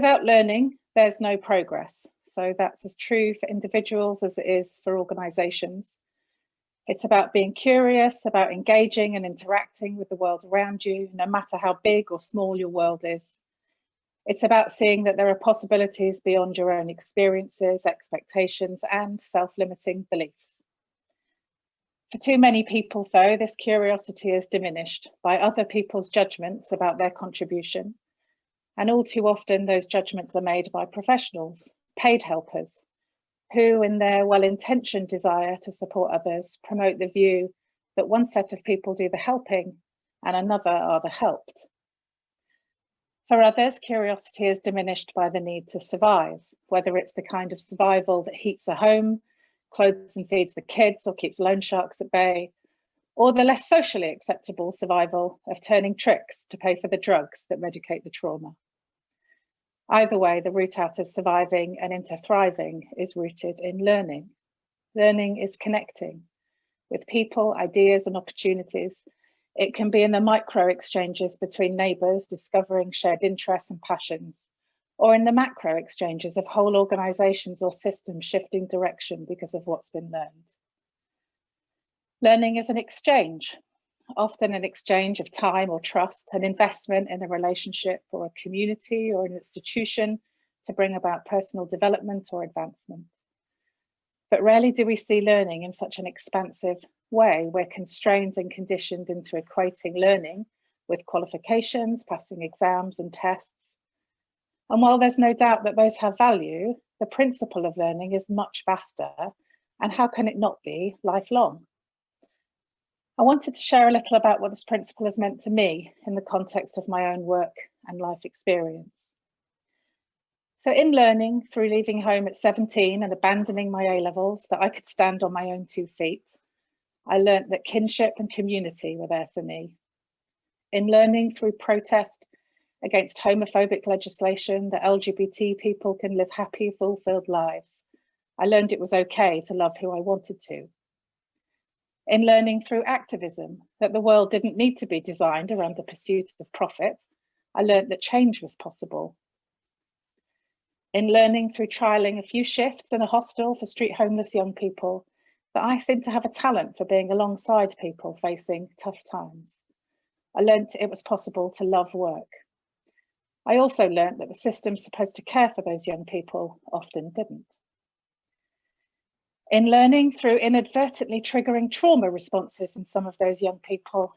Without learning, there's no progress. So that's as true for individuals as it is for organizations. It's about being curious, about engaging and interacting with the world around you, no matter how big or small your world is. It's about seeing that there are possibilities beyond your own experiences, expectations, and self-limiting beliefs. For too many people, though, this curiosity is diminished by other people's judgments about their contribution. And all too often, those judgments are made by professionals, paid helpers, who, in their well-intentioned desire to support others, promote the view that one set of people do the helping and another are the helped. For others, curiosity is diminished by the need to survive, whether it's the kind of survival that heats a home, clothes and feeds the kids, or keeps loan sharks at bay, or the less socially acceptable survival of turning tricks to pay for the drugs that medicate the trauma. Either way, the route out of surviving and into thriving is rooted in learning. Learning is connecting with people, ideas, and opportunities. It can be in the micro exchanges between neighbours, discovering shared interests and passions, or in the macro exchanges of whole organisations or systems shifting direction because of what's been learned. Learning is an exchange, often an exchange of time or trust, an investment in a relationship or a community or an institution to bring about personal development or advancement. But rarely do we see learning in such an expansive way. We're constrained and conditioned into equating learning with qualifications, passing exams and tests. And while there's no doubt that those have value, the principle of learning is much vaster, and how can it not be lifelong? I wanted to share a little about what this principle has meant to me in the context of my own work and life experience. So in learning through leaving home at 17 and abandoning my A-levels that I could stand on my own 2 feet, I learned that kinship and community were there for me. In learning through protest against homophobic legislation that LGBT people can live happy, fulfilled lives, I learned it was okay to love who I wanted to. In learning through activism that the world didn't need to be designed around the pursuit of profit, I learned that change was possible. In learning through trialling a few shifts in a hostel for street homeless young people, that I seem to have a talent for being alongside people facing tough times. I learned it was possible to love work. I also learned that the system supposed to care for those young people often didn't. In learning through inadvertently triggering trauma responses in some of those young people,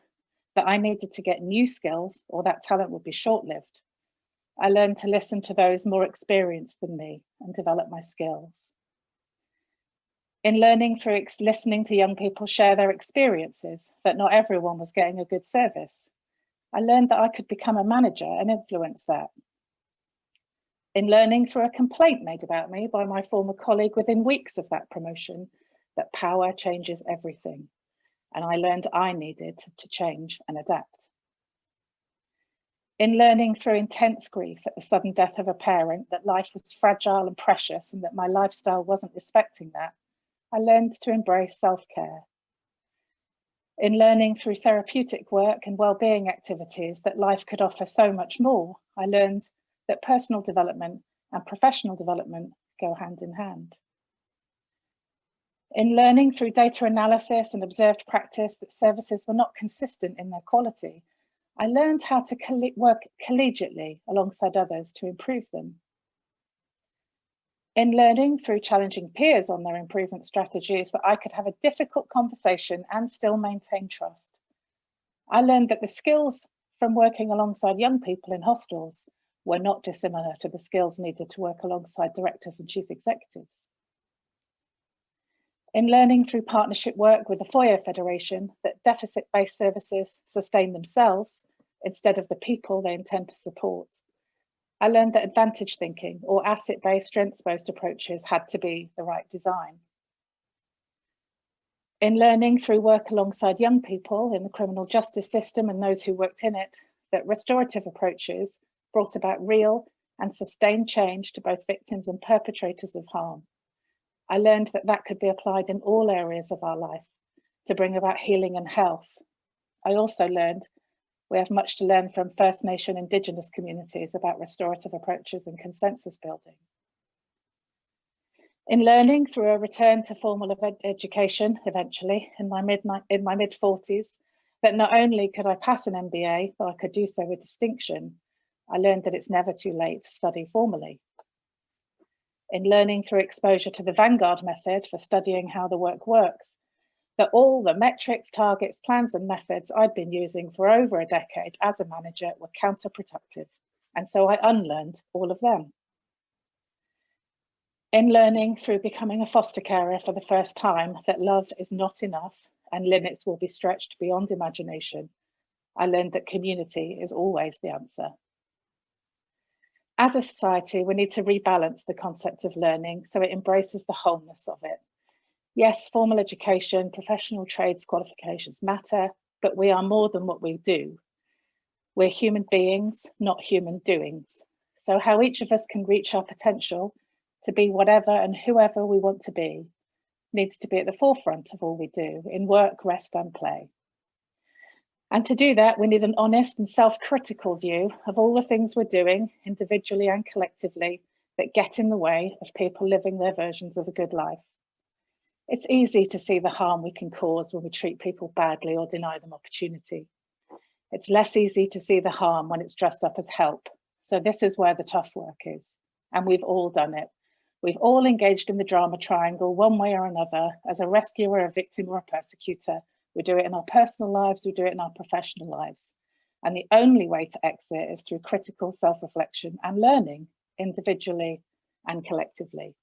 that I needed to get new skills or that talent would be short-lived. I learned to listen to those more experienced than me and develop my skills. In learning through listening to young people share their experiences, that not everyone was getting a good service, I learned that I could become a manager and influence that. In learning through a complaint made about me by my former colleague within weeks of that promotion, that power changes everything, and I learned I needed to change and adapt. In learning through intense grief at the sudden death of a parent, that life was fragile and precious and that my lifestyle wasn't respecting that, I learned to embrace self-care. In learning through therapeutic work and well-being activities that life could offer so much more, I learned that personal development and professional development go hand in hand. In learning through data analysis and observed practice that services were not consistent in their quality, I learned how to work collegiately alongside others to improve them. In learning through challenging peers on their improvement strategies that I could have a difficult conversation and still maintain trust, I learned that the skills from working alongside young people in hostels were not dissimilar to the skills needed to work alongside directors and chief executives. In learning through partnership work with the FOIA Federation that deficit-based services sustain themselves instead of the people they intend to support, I learned that advantage thinking or asset-based, strengths-based approaches had to be the right design. In learning through work alongside young people in the criminal justice system and those who worked in it, that restorative approaches brought about real and sustained change to both victims and perpetrators of harm, I learned that that could be applied in all areas of our life to bring about healing and health. I also learned We have much to learn from First Nation Indigenous communities about restorative approaches and consensus building. In learning through a return to formal education, eventually, in my mid-40s, that not only could I pass an MBA, but I could do so with distinction, I learned that it's never too late to study formally. In learning through exposure to the Vanguard method for studying how the work works, that all the metrics, targets, plans, and methods I'd been using for over a decade as a manager were counterproductive, and so I unlearned all of them. In learning through becoming a foster carer for the first time that love is not enough and limits will be stretched beyond imagination, I learned that community is always the answer. As a society, we need to rebalance the concept of learning so it embraces the wholeness of it. Yes, formal education, professional trades qualifications matter, but we are more than what we do. We're human beings, not human doings. So how each of us can reach our potential to be whatever and whoever we want to be needs to be at the forefront of all we do in work, rest, and play. And to do that, we need an honest and self-critical view of all the things we're doing, individually and collectively, that get in the way of people living their versions of a good life. It's easy to see the harm we can cause when we treat people badly or deny them opportunity. It's less easy to see the harm when it's dressed up as help. So this is where the tough work is. And we've all done it. We've all engaged in the drama triangle one way or another, as a rescuer, a victim, or a persecutor. We do it in our personal lives, we do it in our professional lives. And the only way to exit is through critical self-reflection and learning, individually and collectively.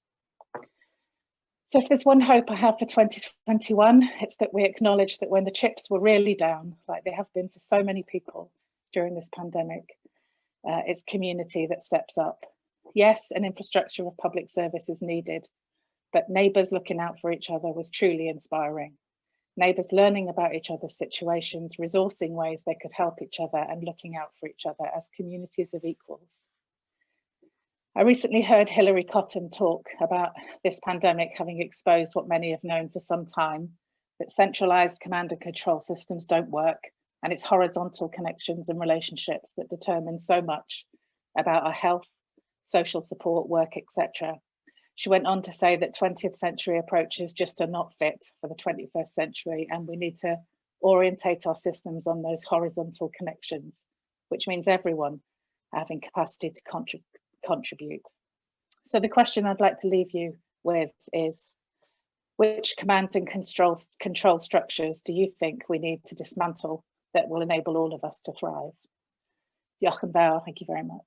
So if there's one hope I have for 2021, it's that we acknowledge that when the chips were really down, like they have been for so many people during this pandemic, it's community that steps up. Yes, an infrastructure of public service is needed, but neighbours looking out for each other was truly inspiring. Neighbours learning about each other's situations, resourcing ways they could help each other and looking out for each other as communities of equals. I recently heard Hilary Cotton talk about this pandemic having exposed what many have known for some time, that centralised command and control systems don't work, and it's horizontal connections and relationships that determine so much about our health, social support, work, etc. She went on to say that 20th century approaches just are not fit for the 21st century, and we need to orientate our systems on those horizontal connections, which means everyone having capacity to contribute. So the question I'd like to leave you with is, which command and control structures do you think we need to dismantle that will enable all of us to thrive? Diolch yn fawr, thank you very much.